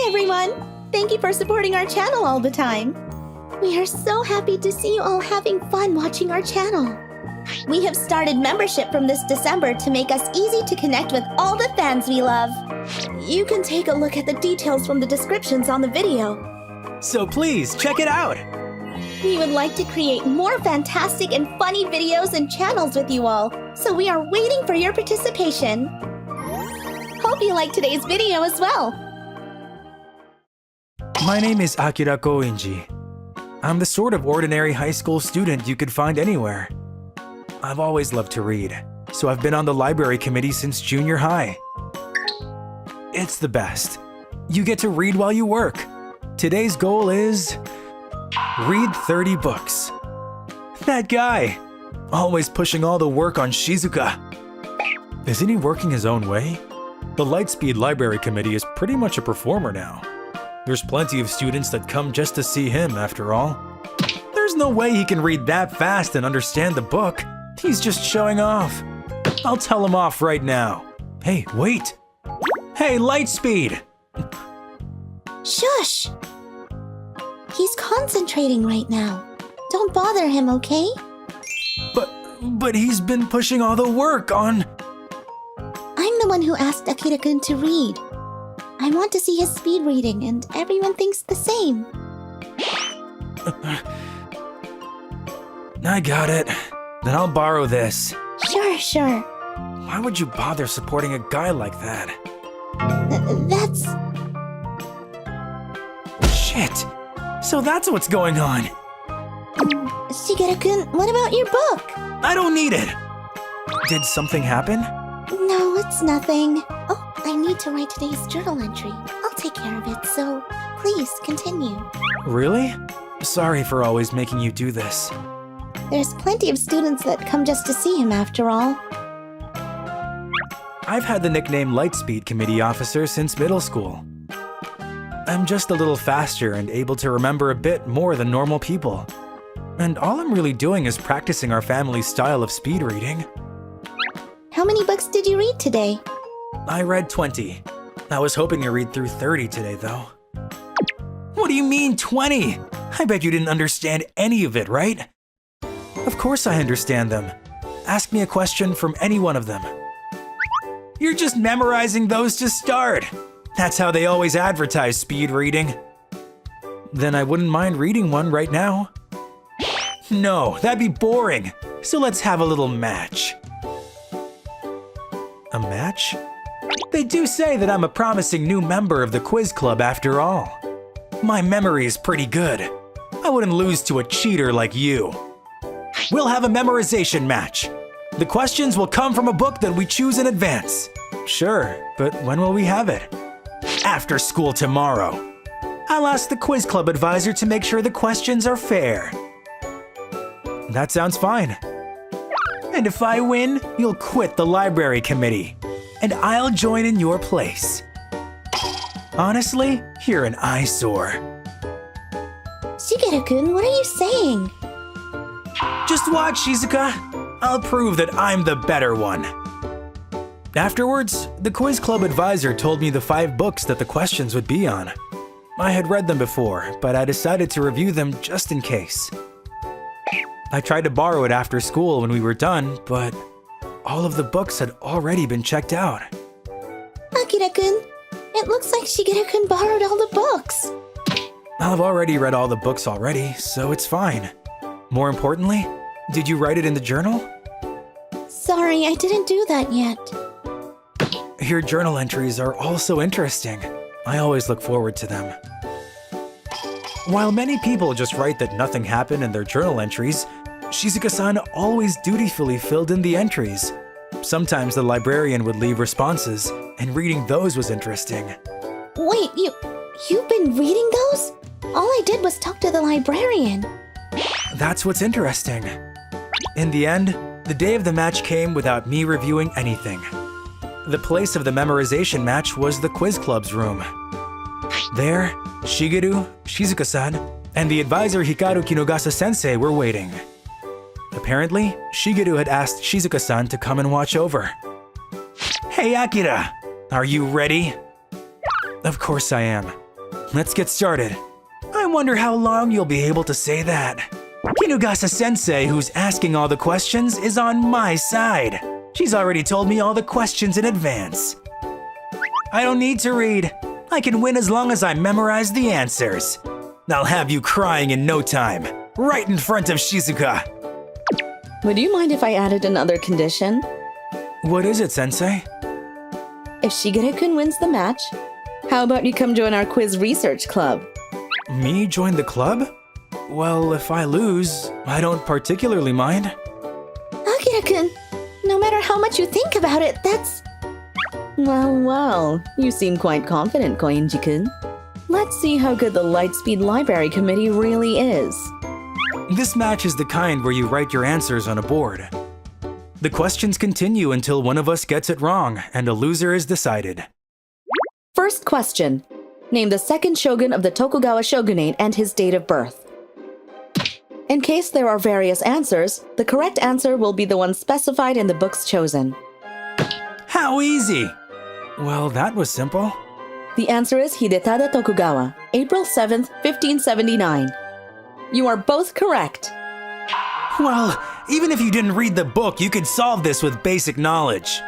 Hi everyone! Thank you for supporting our channel all the time. We are so happy to see you all having fun watching our channel. We have started membership from this December to make us easy to connect with all the fans we love. You can take a look at the details from the descriptions on the video. So please, check it out! We would like to create more fantastic and funny videos and channels with you all, so we are waiting for your participation. Hope you like today's video as well. My name is Eiji. I'm the sort of ordinary high school student you could find anywhere. I've always loved to read, so I've been on the library committee since junior high. It's the best. You get to read while you work. Today's goal is... read 30 books. That guy! Always pushing all the work on Shizuka. Isn't he working his own way? The Lightspeed Library Committee is pretty much a performer now. There's plenty of students that come just to see him, after all. There's no way he can read that fast and understand the book. He's just showing off. I'll tell him off right now. Hey, wait! Hey, Lightspeed! Shush! He's concentrating right now. Don't bother him, okay? But he's been pushing all the work on... I'm the one who asked Akira-kun to read. I want to see his speed reading, and everyone thinks the same. I got it. Then I'll borrow this. Sure. Why would you bother supporting a guy like that? That's... Shit! So that's what's going on! Shigeru-kun, what about your book? I don't need it! Did something happen? No, it's nothing. Oh, I need to write today's journal entry. I'll take care of it, so please continue. Really? Sorry for always making you do this. There's plenty of students that come just to see him after all. I've had the nickname Lightspeed Committee Officer since middle school. I'm just a little faster and able to remember a bit more than normal people. And all I'm really doing is practicing our family's style of speed reading. How many books did you read today? I read 20. I was hoping to read through 30 today, though. What do you mean 20? I bet you didn't understand any of it, right? Of course I understand them. Ask me a question from any one of them. You're just memorizing those to start. That's how they always advertise speed reading. Then I wouldn't mind reading one right now. No, that'd be boring. So let's have a little match. A match? They do say that I'm a promising new member of the quiz club after all. My memory is pretty good. I wouldn't lose to a cheater like you. We'll have a memorization match. The questions will come from a book that we choose in advance. Sure, but when will we have it? After school tomorrow. I'll ask the quiz club advisor to make sure the questions are fair. That sounds fine. And if I win, you'll quit the library committee, and I'll join in your place. Honestly, you're an eyesore. Shigeru-kun, what are you saying? Just watch, Shizuka. I'll prove that I'm the better one. Afterwards, the quiz club advisor told me the 5 books that the questions would be on. I had read them before, but I decided to review them just in case. I tried to borrow it after school when we were done, but all of the books had already been checked out. Akira-kun, it looks like Shigeru-kun borrowed all the books. I've already read all the books already, so it's fine. More importantly, did you write it in the journal? Sorry, I didn't do that yet. Your journal entries are also interesting. I always look forward to them. While many people just write that nothing happened in their journal entries, Shizuka-san always dutifully filled in the entries. Sometimes the librarian would leave responses, and reading those was interesting. Wait, you've been reading those? All I did was talk to the librarian. That's what's interesting. In the end, the day of the match came without me reviewing anything. The place of the memorization match was the quiz club's room. There, Shigeru, Shizuka-san, and the advisor Hikaru Kinogasa-sensei were waiting. Apparently, Shigeru had asked Shizuka-san to come and watch over. Hey Akira, are you ready? Of course I am. let's get started. I wonder how long you'll be able to say that. Kinugasa-sensei, who's asking all the questions, is on my side. She's already told me all the questions in advance. I don't need to read. I can win as long as I memorize the answers. I'll have you crying in no time, right in front of Shizuka. Would you mind if I added another condition? What is it, Sensei? If Shigeru-kun wins the match, how about you come join our quiz research club? Me join the club? Well, if I lose, I don't particularly mind. Akira-kun, no matter how much you think about it, that's... Well, you seem quite confident, Koinji-kun. Let's see how good the Lightspeed Library Committee really is. This match is the kind where you write your answers on a board. The questions continue until one of us gets it wrong and a loser is decided. First question. Name the second shogun of the Tokugawa shogunate and his date of birth. In case there are various answers, the correct answer will be the one specified in the books chosen. How easy! Well, that was simple. The answer is Hidetada Tokugawa, April 7th, 1579. You are both correct. Well, even if you didn't read the book, you could solve this with basic knowledge.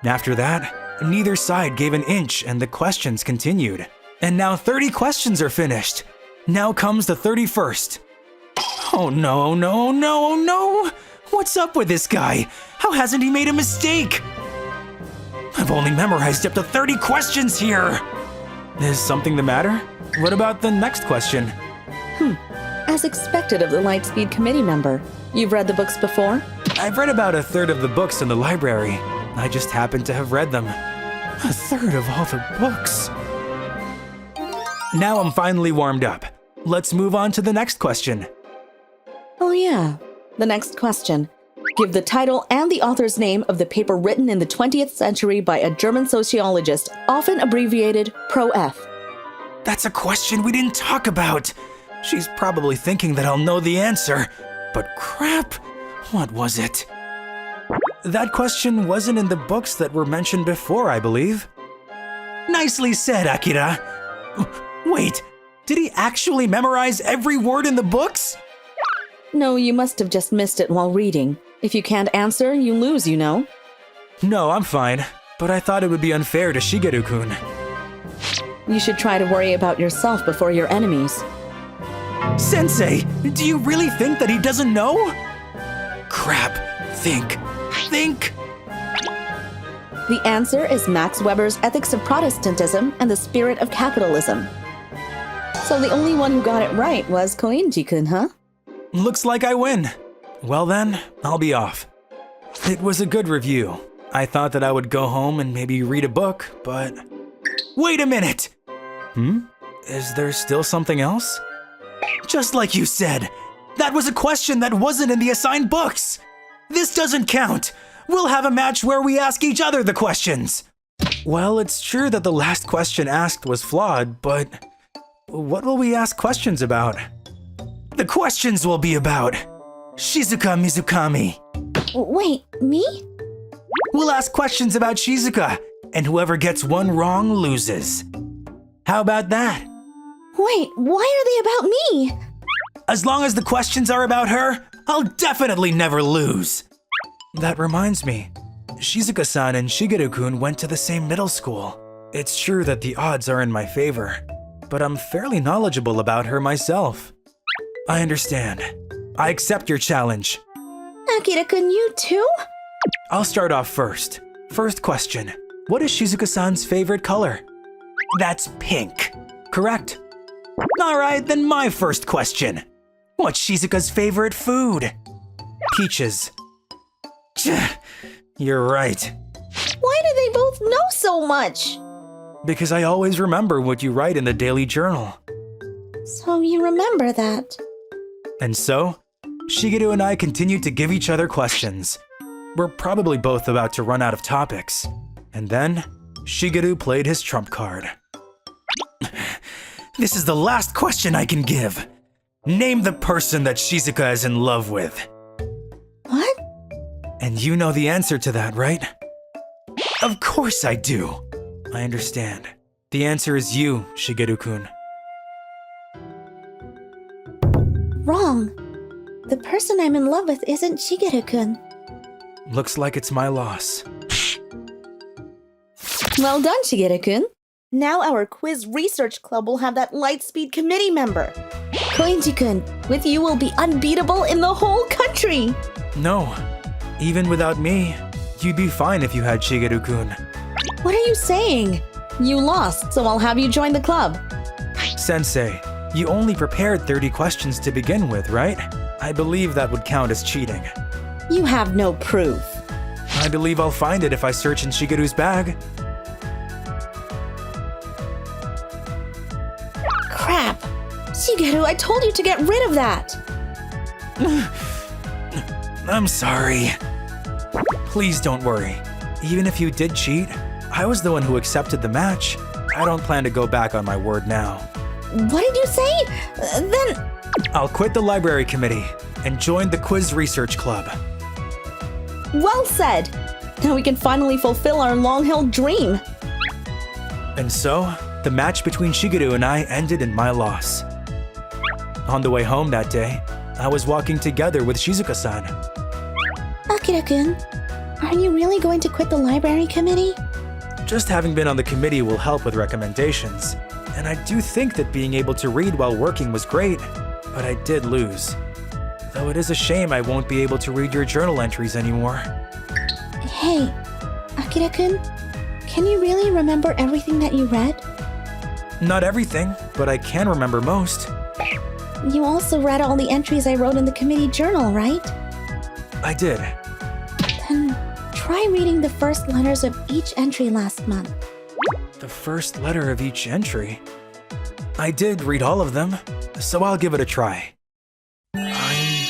After that, neither side gave an inch and the questions continued. And now 30 questions are finished. Now comes the 31st. Oh no. What's up with this guy? How hasn't he made a mistake? I've only memorized up to 30 questions here. Is something the matter? What about the next question? As expected of the Lightspeed Committee member, you've read the books before? I've read about a third of the books in the library. I just happen to have read them. A third of all the books. Now I'm finally warmed up. Let's move on to the next question. Oh yeah, the next question. Give the title and the author's name of the paper written in the 20th century by a German sociologist, often abbreviated Pro-F. That's a question we didn't talk about. She's probably thinking that I'll know the answer. But crap, what was it? That question wasn't in the books that were mentioned before, I believe. Nicely said, Akira. Wait, did he actually memorize every word in the books? No, you must have just missed it while reading. If you can't answer, you lose, you know. No, I'm fine. But I thought it would be unfair to Shigeru-kun. You should try to worry about yourself before your enemies. Sensei, do you really think that he doesn't know? Crap, think. The answer is Max Weber's Ethics of Protestantism and the Spirit of Capitalism. So the only one who got it right was Koinji-kun, huh? Looks like I win. Well then, I'll be off. It was a good review. I thought that I would go home and maybe read a book, but... Wait a minute! Is there still something else? Just like you said, that was a question that wasn't in the assigned books! This doesn't count! We'll have a match where we ask each other the questions! Well, it's true that the last question asked was flawed, but... what will we ask questions about? The questions will be about... Shizuka Mizukami. Wait, me? We'll ask questions about Shizuka, and whoever gets one wrong loses. How about that? Wait, why are they about me? As long as the questions are about her, I'll definitely never lose. That reminds me, Shizuka-san and Shigeru-kun went to the same middle school. It's true that the odds are in my favor, but I'm fairly knowledgeable about her myself. I understand. I accept your challenge. Akira-kun, you too? I'll start off first. First question. What is Shizuka-san's favorite color? That's pink. Correct. Alright, then my first question. What's Shizuka's favorite food? Peaches. You're right. Why do they both know so much? Because I always remember what you write in the daily journal. So you remember that. And so, Shigeru and I continued to give each other questions. We're probably both about to run out of topics. And then, Shigeru played his trump card. This is the last question I can give. Name the person that Shizuka is in love with. What? And you know the answer to that, right? Of course I do. I understand. The answer is you, Shigeru-kun. Wrong. The person I'm in love with isn't Shigeru-kun. Looks like it's my loss. Well done, Shigeru-kun. Now our quiz research club will have that Lightspeed committee member. Koinji-kun, with you will be unbeatable in the whole country. No, even without me, you'd be fine if you had Shigeru-kun. What are you saying? You lost, so I'll have you join the club. Sensei, you only prepared 30 questions to begin with, right? I believe that would count as cheating. You have no proof. I believe I'll find it if I search in Shigeru's bag. Crap! Shigeru, I told you to get rid of that! I'm sorry. Please don't worry. Even if you did cheat, I was the one who accepted the match. I don't plan to go back on my word now. What did you say? Then... I'll quit the library committee and join the quiz research club. Well said! Now we can finally fulfill our long-held dream. And so, the match between Shigeru and I ended in my loss. On the way home that day, I was walking together with Shizuka-san. Akira-kun, are you really going to quit the library committee? Just having been on the committee will help with recommendations, and I do think that being able to read while working was great, but I did lose. Though it is a shame I won't be able to read your journal entries anymore. Hey, Akira-kun, can you really remember everything that you read? Not everything, but I can remember most. You also read all the entries I wrote in the committee journal, right? I did. Then try reading the first letters of each entry last month. The first letter of each entry? I did read all of them, so I'll give it a try. I'm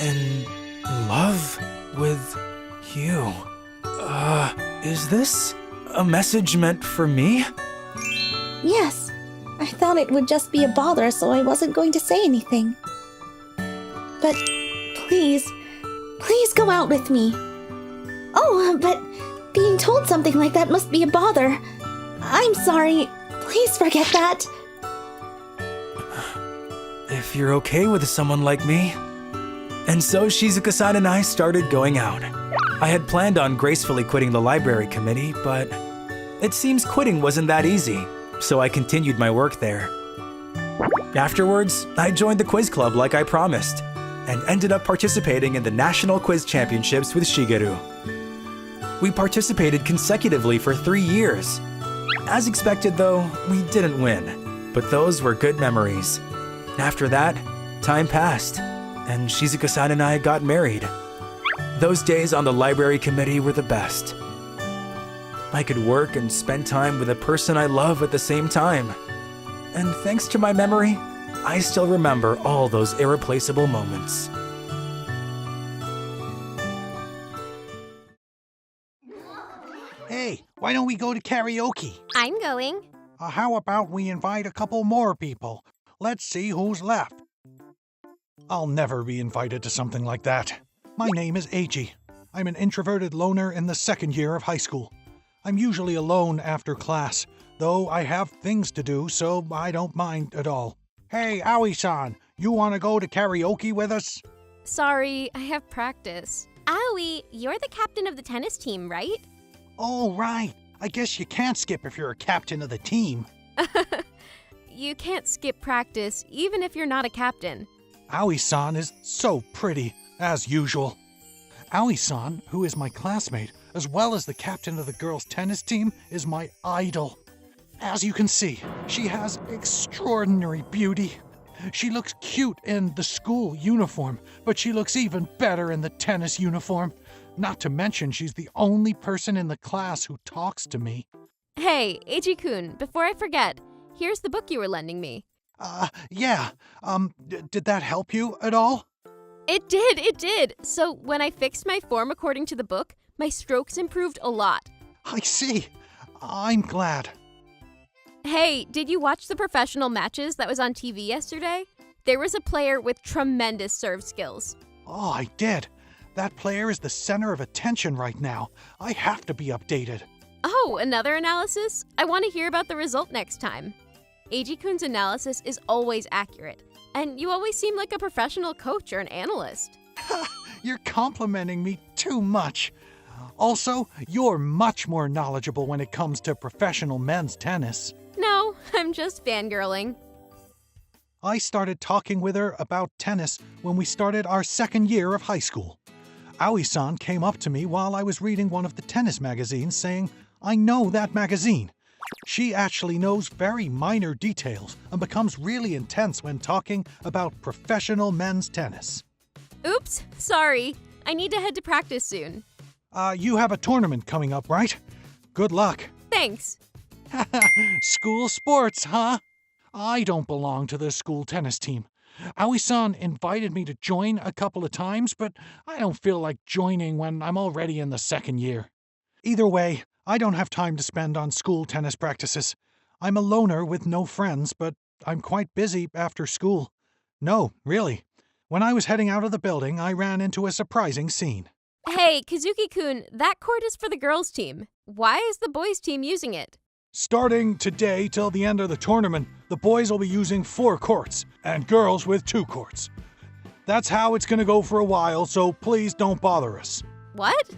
in love with you. Is this a message meant for me? Yes. I thought it would just be a bother, so I wasn't going to say anything. But please go out with me. Oh, but being told something like that must be a bother. I'm sorry. Please forget that. If you're okay with someone like me. And so Shizuka-san and I started going out. I had planned on gracefully quitting the library committee, but it seems quitting wasn't that easy, so I continued my work there. Afterwards, I joined the quiz club like I promised, and ended up participating in the National Quiz Championships with Shigeru. We participated consecutively for 3 years. As expected though, we didn't win, but those were good memories. After that, time passed, and Shizuka-san and I got married. Those days on the library committee were the best. I could work and spend time with a person I love at the same time. And thanks to my memory, I still remember all those irreplaceable moments. Hey, why don't we go to karaoke? I'm going. How about we invite a couple more people? Let's see who's left. I'll never be invited to something like that. My name is Eiji. I'm an introverted loner in the 2nd year of high school. I'm usually alone after class, though I have things to do, so I don't mind at all. Hey, Aoi-san, you want to go to karaoke with us? Sorry, I have practice. Aoi, you're the captain of the tennis team, right? Oh, right. I guess you can't skip if you're a captain of the team. You can't skip practice, even if you're not a captain. Aoi-san is so pretty, as usual. Aoi-san, who is my classmate, as well as the captain of the girls' tennis team, is my idol. As you can see, she has extraordinary beauty. She looks cute in the school uniform, but she looks even better in the tennis uniform. Not to mention, she's the only person in the class who talks to me. Hey, Eiji-kun, before I forget, here's the book you were lending me. Yeah. Did that help you at all? It did. So when I fixed my form according to the book, my strokes improved a lot. I see. I'm glad. Hey, did you watch the professional matches that was on TV yesterday? There was a player with tremendous serve skills. Oh, I did. That player is the center of attention right now. I have to be updated. Oh, another analysis? I want to hear about the result next time. Eiji-kun's analysis is always accurate, and you always seem like a professional coach or an analyst. You're complimenting me too much. Also, you're much more knowledgeable when it comes to professional men's tennis. No, I'm just fangirling. I started talking with her about tennis when we started our second year of high school. Aoi-san came up to me while I was reading one of the tennis magazines saying, "I know that magazine." She actually knows very minor details and becomes really intense when talking about professional men's tennis. Oops, sorry. I need to head to practice soon. You have a tournament coming up, right? Good luck. Thanks. School sports, huh? I don't belong to the school tennis team. Aoi-san invited me to join a couple of times, but I don't feel like joining when I'm already in the second year. Either way, I don't have time to spend on school tennis practices. I'm a loner with no friends, but I'm quite busy after school. No, really. When I was heading out of the building, I ran into a surprising scene. Hey, Kazuki-kun, that court is for the girls' team. Why is the boys' team using it? Starting today till the end of the tournament, the boys will be using 4 courts, and girls with 2 courts. That's how it's gonna go for a while, so please don't bother us. What?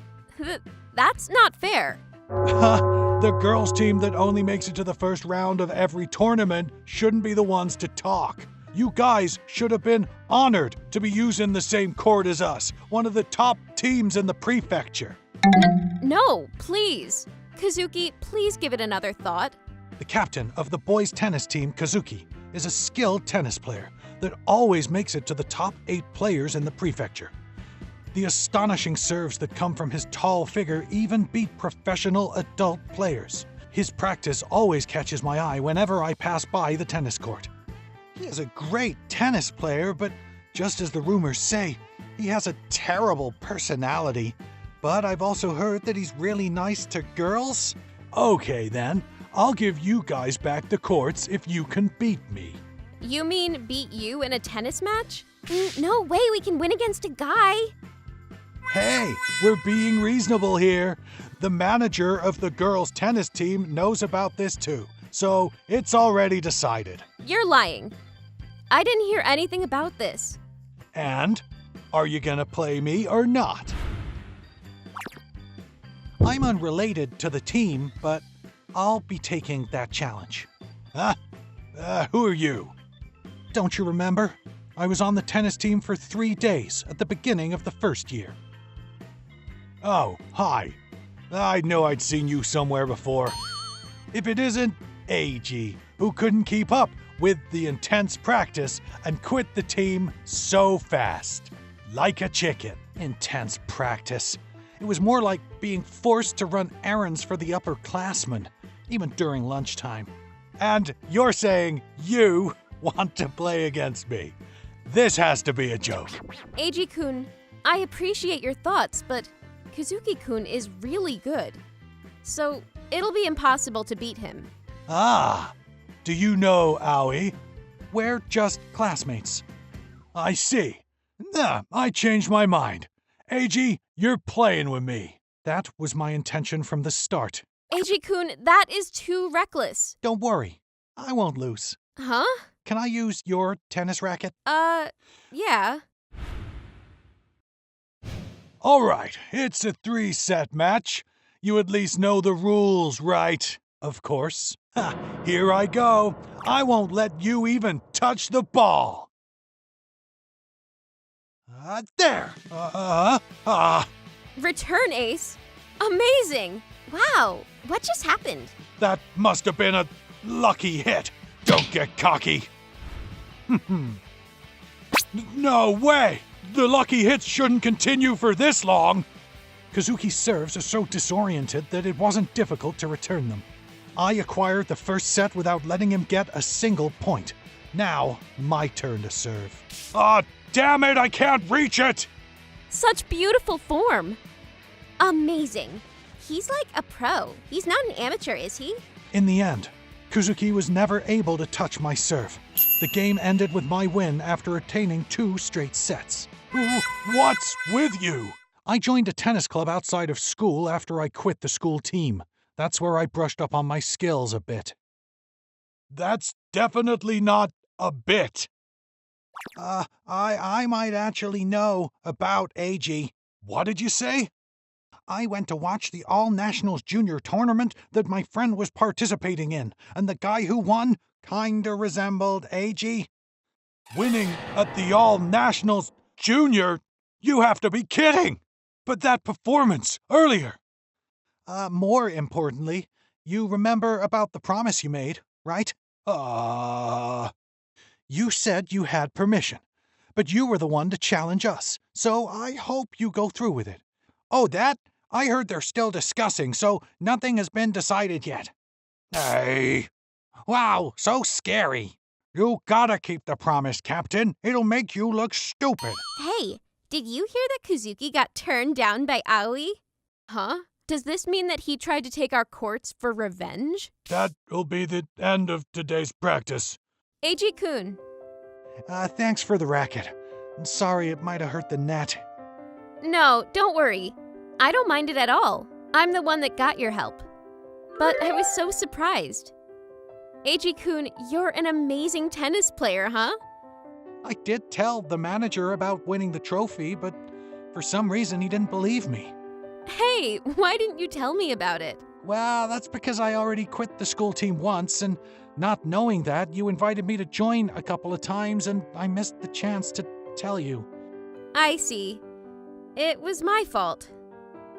That's not fair. The girls' team that only makes it to the first round of every tournament shouldn't be the ones to talk. You guys should have been honored to be using the same court as us, one of the top teams in the prefecture. No, please. Kazuki, please give it another thought. The captain of the boys' tennis team, Kazuki, is a skilled tennis player that always makes it to the top 8 players in the prefecture. The astonishing serves that come from his tall figure even beat professional adult players. His practice always catches my eye whenever I pass by the tennis court. He is a great tennis player, but just as the rumors say, he has a terrible personality. But I've also heard that he's really nice to girls. Okay then, I'll give you guys back the courts if you can beat me. You mean beat you in a tennis match? No way we can win against a guy. Hey, we're being reasonable here. The manager of the girls' tennis team knows about this too, so it's already decided. You're lying. I didn't hear anything about this. And? Are you gonna play me or not? I'm unrelated to the team, but I'll be taking that challenge. Who are you? Don't you remember? I was on the tennis team for 3 days at the beginning of the first year. Oh, hi. I know I'd seen you somewhere before. If it isn't Eiji, who couldn't keep up with the intense practice and quit the team so fast. Like a chicken. Intense practice. It was more like being forced to run errands for the upperclassmen, even during lunchtime. And you're saying you want to play against me. This has to be a joke. Eiji-kun, I appreciate your thoughts, but Kazuki-kun is really good. So it'll be impossible to beat him. Ah, do you know Aoi? We're just classmates. I see. Nah, I changed my mind. Eiji, you're playing with me. That was my intention from the start. Eiji-kun, that is too reckless. Don't worry, I won't lose. Huh? Can I use your tennis racket? Yeah. All right, it's a 3-set match. You at least know the rules, right? Of course. Here I go. I won't let you even touch the ball. There. Return ace? Amazing! Wow, what just happened? That must have been a lucky hit. Don't get cocky. No way! The lucky hits shouldn't continue for this long. Kazuki's serves are so disoriented that it wasn't difficult to return them. I acquired the first set without letting him get a single point. Now, my turn to serve. Damn it, I can't reach it! Such beautiful form. Amazing. He's like a pro. He's not an amateur, is he? In the end, Kazuki was never able to touch my serve. The game ended with my win after attaining 2 straight sets. What's with you? I joined a tennis club outside of school after I quit the school team. That's where I brushed up on my skills a bit. That's definitely not a bit. I might actually know about Eiji. What did you say? I went to watch the All-Nationals Junior tournament that my friend was participating in, and the guy who won kinda resembled Eiji. Winning at the All-Nationals Junior? You have to be kidding! But that performance earlier! More importantly, you remember about the promise you made, right? You said you had permission, but you were the one to challenge us, so I hope you go through with it. Oh, that? I heard they're still discussing, so nothing has been decided yet. Hey, Wow, so scary. You gotta keep the promise, Captain. It'll make you look stupid. Hey, did you hear that Kazuki got turned down by Aoi? Huh? Does this mean that he tried to take our courts for revenge? that'll be the end of today's practice. Eiji-kun. Thanks for the racket. I'm sorry it might have hurt the net. No, don't worry. I don't mind it at all. I'm the one that got your help. But I was so surprised. Eiji-kun, you're an amazing tennis player, huh? I did tell the manager about winning the trophy, but for some reason he didn't believe me. Hey, why didn't you tell me about it? Well, that's because I already quit the school team once, and not knowing that, you invited me to join a couple of times, and I missed the chance to tell you. I see. It was my fault.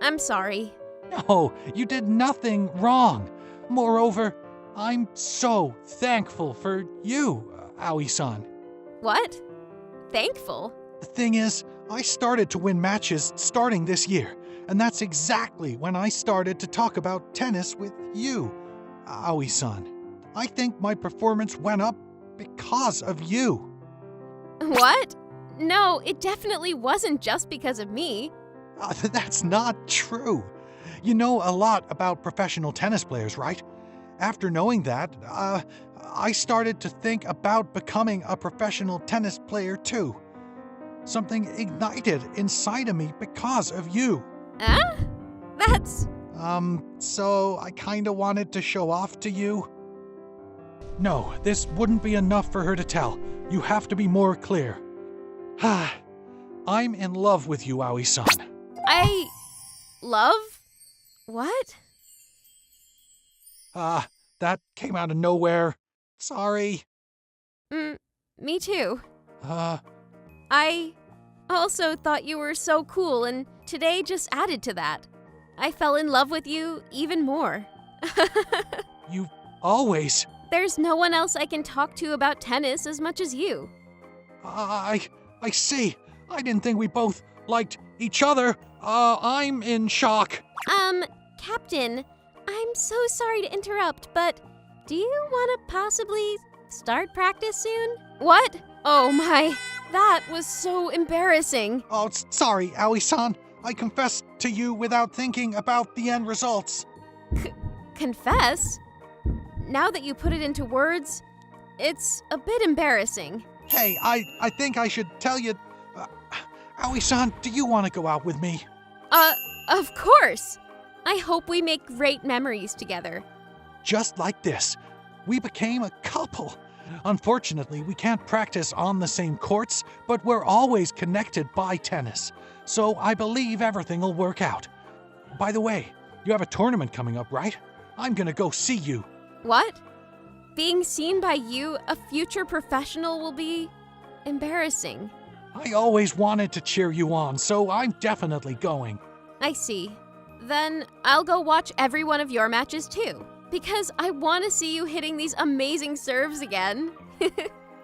I'm sorry. No, you did nothing wrong. Moreover, I'm so thankful for you, Aoi-san. What? Thankful? The thing is, I started to win matches starting this year, and that's exactly when I started to talk about tennis with you, Aoi-san. I think my performance went up because of you. What? No, it definitely wasn't just because of me. That's not true. You know a lot about professional tennis players, right? After knowing that, I started to think about becoming a professional tennis player too. Something ignited inside of me because of you. Huh? That's... So I kinda wanted to show off to you. No, this wouldn't be enough for her to tell. You have to be more clear. I'm in love with you, Aoi-san. Love? What? That came out of nowhere. Sorry. Me too. Uh, I also thought you were so cool, and today just added to that. I fell in love with you even more. you always... There's no one else I can talk to about tennis as much as you. I see. I didn't think we both liked each other. I'm in shock. Captain, I'm so sorry to interrupt, but do you want to possibly start practice soon? What? Oh my, that was so embarrassing. Oh, sorry, Aoi-san. I confessed to you without thinking about the end results. Confess? Now that you put it into words, it's a bit embarrassing. Hey, I think I should tell you... Aoi-san, do you want to go out with me? Of course! I hope we make great memories together. Just like this. We became a couple. Unfortunately, we can't practice on the same courts, but we're always connected by tennis. So I believe everything will work out. By the way, you have a tournament coming up, right? I'm gonna go see you. What? Being seen by you, a future professional, will be embarrassing. I always wanted to cheer you on, so I'm definitely going. I see. Then I'll go watch every one of your matches too, because I want to see you hitting these amazing serves again.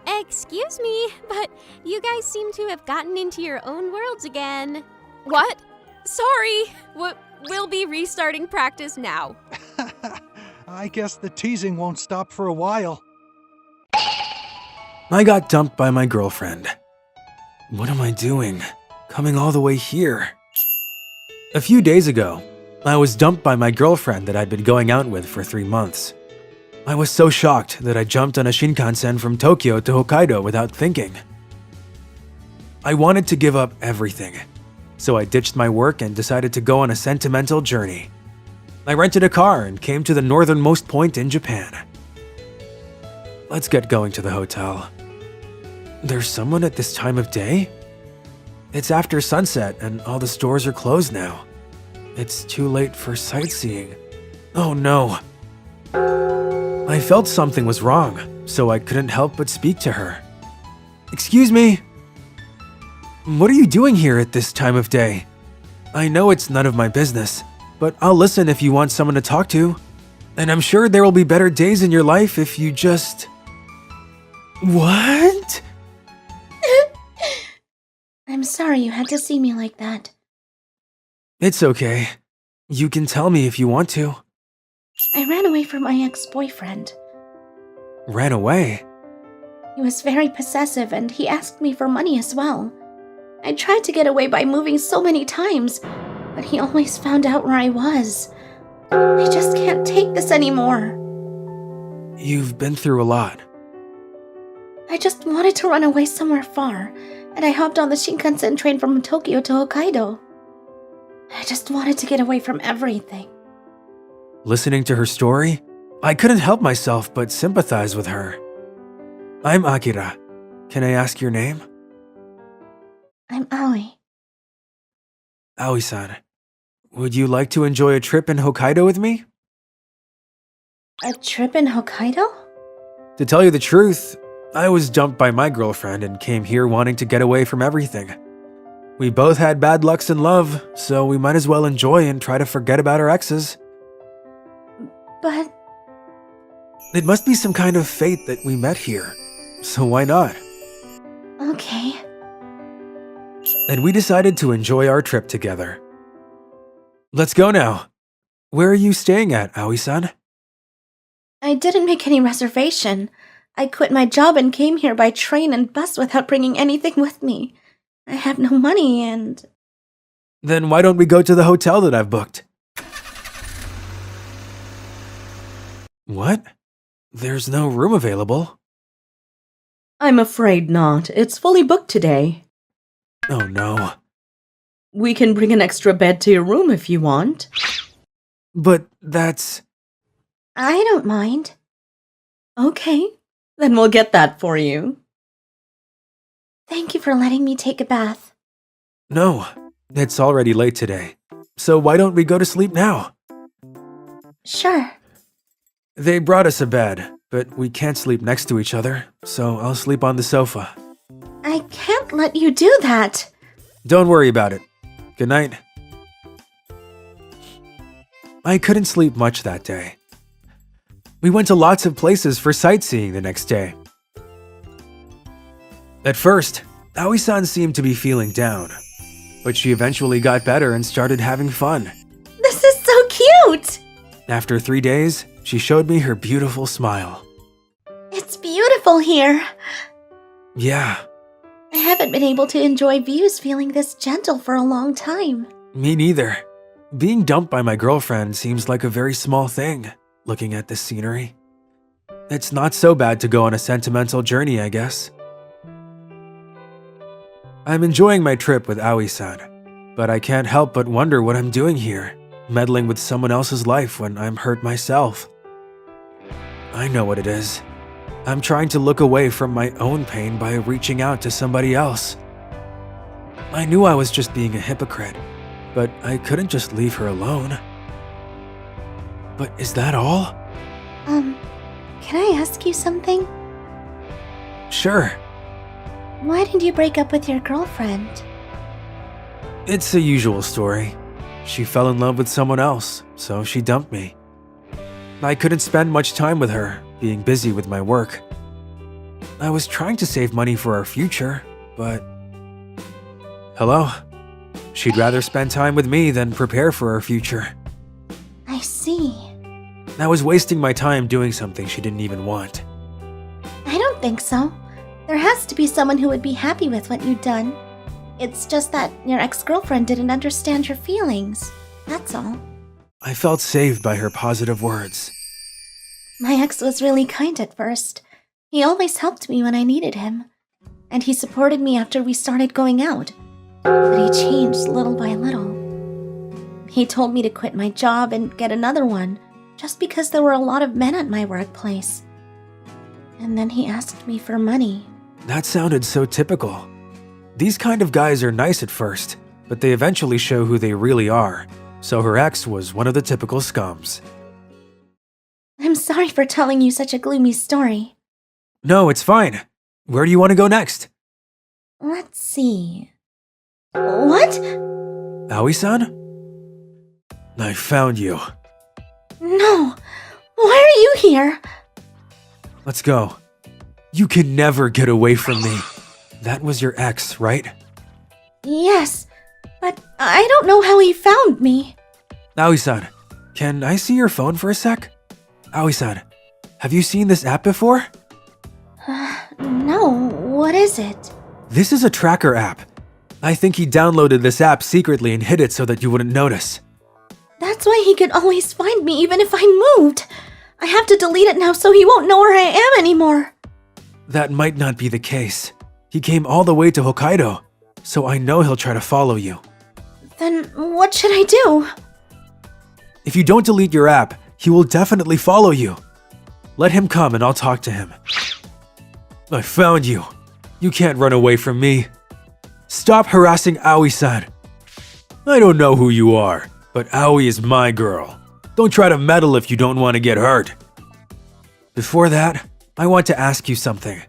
Excuse me, but you guys seem to have gotten into your own worlds again. What? Sorry! We'll be restarting practice now. I guess the teasing won't stop for a while. I got dumped by my girlfriend. What am I doing? Coming all the way here? A few days ago, I was dumped by my girlfriend that I'd been going out with for 3 months. I was so shocked that I jumped on a Shinkansen from Tokyo to Hokkaido without thinking. I wanted to give up everything, so I ditched my work and decided to go on a sentimental journey. I rented a car and came to the northernmost point in Japan. Let's get going to the hotel. There's someone at this time of day? It's after sunset and all the stores are closed now. It's too late for sightseeing. Oh no. I felt something was wrong, so I couldn't help but speak to her. Excuse me. What are you doing here at this time of day? I know it's none of my business, but I'll listen if you want someone to talk to. And I'm sure there will be better days in your life if you just... What? I'm sorry you had to see me like that. It's okay. You can tell me if you want to. I ran away from my ex-boyfriend. Ran away? He was very possessive and he asked me for money as well. I tried to get away by moving so many times, but he always found out where I was. I just can't take this anymore. You've been through a lot. I just wanted to run away somewhere far, and I hopped on the Shinkansen train from Tokyo to Hokkaido. I just wanted to get away from everything. Listening to her story, I couldn't help myself but sympathize with her. I'm Akira. Can I ask your name? I'm Aoi. Aoi-san, would you like to enjoy a trip in Hokkaido with me? A trip in Hokkaido? To tell you the truth, I was dumped by my girlfriend and came here wanting to get away from everything. We both had bad lucks in love, so we might as well enjoy and try to forget about our exes. But... It must be some kind of fate that we met here, so why not? Okay. And we decided to enjoy our trip together. Let's go now. Where are you staying at, Aoi-san? I didn't make any reservation. I quit my job and came here by train and bus without bringing anything with me. I have no money and... Then why don't we go to the hotel that I've booked? What? There's no room available. I'm afraid not. It's fully booked today. Oh no. We can bring an extra bed to your room if you want. But that's... I don't mind. Okay, then we'll get that for you. Thank you for letting me take a bath. No, it's already late today. So why don't we go to sleep now? Sure. They brought us a bed, but we can't sleep next to each other, so I'll sleep on the sofa. I can't let you do that. Don't worry about it. Good night. I couldn't sleep much that day. We went to lots of places for sightseeing the next day. At first, Aoi-san seemed to be feeling down, but she eventually got better and started having fun. This is so cute! After 3 days, she showed me her beautiful smile. It's beautiful here. Yeah, I haven't been able to enjoy views feeling this gentle for a long time. me neither. Being dumped by my girlfriend seems like a very small thing, looking at this scenery. It's not so bad to go on a sentimental journey, I guess. I'm enjoying my trip with Aoi-san, but I can't help but wonder what I'm doing here, meddling with someone else's life when I'm hurt myself. I know what it is. I'm trying to look away from my own pain by reaching out to somebody else. I knew I was just being a hypocrite, but I couldn't just leave her alone. But is that all? Can I ask you something? Sure. Why did you break up with your girlfriend? It's the usual story. She fell in love with someone else, so she dumped me. I couldn't spend much time with her, being busy with my work. I was trying to save money for our future, but... Hello? She'd rather spend time with me than prepare for our future. I see. I was wasting my time doing something she didn't even want. I don't think so. There has to be someone who would be happy with what you've done. It's just that your ex-girlfriend didn't understand your feelings. That's all. I felt saved by her positive words. My ex was really kind at first. He always helped me when I needed him. And he supported me after we started going out. But he changed little by little. He told me to quit my job and get another one, just because there were a lot of men at my workplace. And then he asked me for money. That sounded so typical. These kind of guys are nice at first, but they eventually show who they really are. So her ex was one of the typical scums. I'm sorry for telling you such a gloomy story. No, it's fine. Where do you want to go next? Let's see. What? Aoi-san? I found you. No. Why are you here? Let's go. You can never get away from me. That was your ex, right? Yes, but I don't know how he found me. Aoi-san, can I see your phone for a sec? Aoi-san, have you seen this app before? No, what is it? This is a tracker app. I think he downloaded this app secretly and hid it so that you wouldn't notice. That's why he could always find me even if I moved. I have to delete it now so he won't know where I am anymore. That might not be the case. He came all the way to Hokkaido, so I know he'll try to follow you. Then what should I do? If you don't delete your app, he will definitely follow you. Let him come and I'll talk to him. I found you. You can't run away from me. Stop harassing Aoi-san. I don't know who you are, but Aoi is my girl. Don't try to meddle if you don't want to get hurt. Before that, I want to ask you something.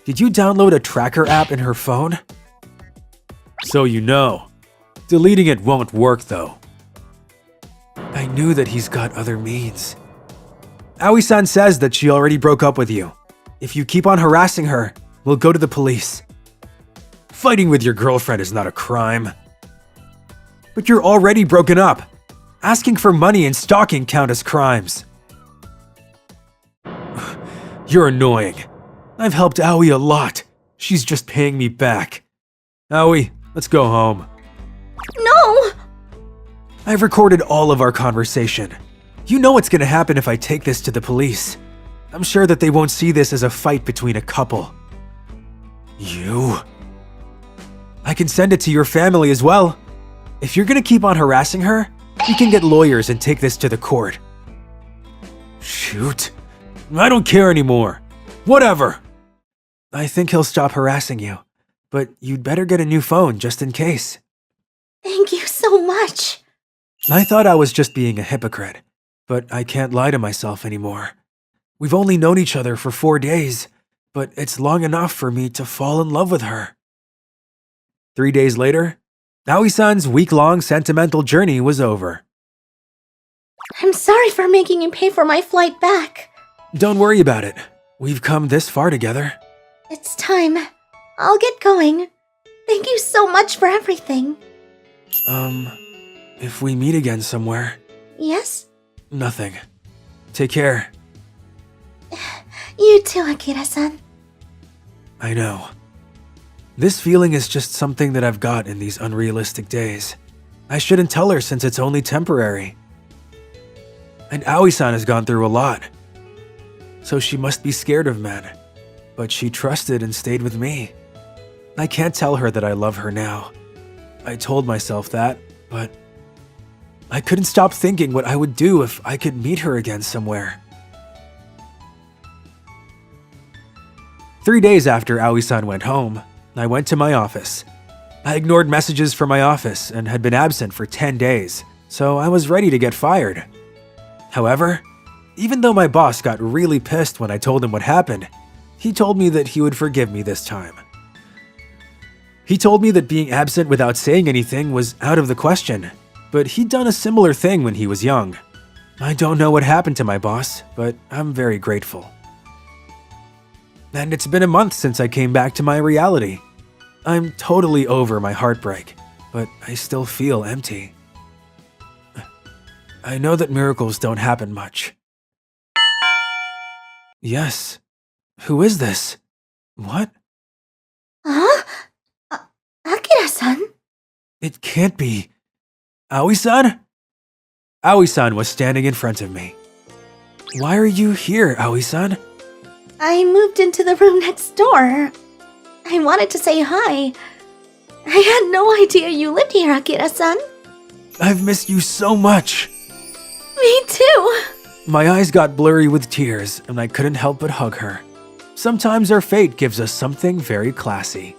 Did you download a tracker app in her phone? So you know. Deleting it won't work though. I knew that he's got other means. Aoi-san says that she already broke up with you. If you keep on harassing her, we'll go to the police. Fighting with your girlfriend is not a crime. But you're already broken up. Asking for money and stalking count as crimes. You're annoying. I've helped Aoi a lot. She's just paying me back. Aoi, let's go home. No! I've recorded all of our conversation. You know what's gonna happen if I take this to the police. I'm sure that they won't see this as a fight between a couple. You? I can send it to your family as well. If you're gonna keep on harassing her, we can get lawyers and take this to the court. Shoot. I don't care anymore. Whatever. I think he'll stop harassing you, but you'd better get a new phone just in case. Thank you so much. I thought I was just being a hypocrite, but I can't lie to myself anymore. We've only known each other for 4 days, but it's long enough for me to fall in love with her. 3 days later, Aoi-san's week-long sentimental journey was over. I'm sorry for making you pay for my flight back. Don't worry about it. We've come this far together. It's time. I'll get going. Thank you so much for everything. If we meet again somewhere. Yes? Nothing. Take care. You too, Akira-san. I know. This feeling is just something that I've got in these unrealistic days. I shouldn't tell her since it's only temporary. And Aoi-san has gone through a lot. So she must be scared of men. But she trusted and stayed with me. I can't tell her that I love her now. I told myself that, but I couldn't stop thinking what I would do if I could meet her again somewhere. 3 days after Aoi-san went home, I went to my office. I ignored messages from my office and had been absent for 10 days, so I was ready to get fired. However, even though my boss got really pissed when I told him what happened, he told me that he would forgive me this time. He told me that being absent without saying anything was out of the question, but he'd done a similar thing when he was young. I don't know what happened to my boss, but I'm very grateful. And it's been a month since I came back to my reality. I'm totally over my heartbreak, but I still feel empty. I know that miracles don't happen much. Yes. Who is this? What? Huh? Akira-san? It can't be. Aoi-san? Aoi-san was standing in front of me. Why are you here, Aoi-san? I moved into the room next door. I wanted to say hi. I had no idea you lived here, Akira-san. I've missed you so much. Me too. My eyes got blurry with tears, and I couldn't help but hug her. Sometimes our fate gives us something very classy.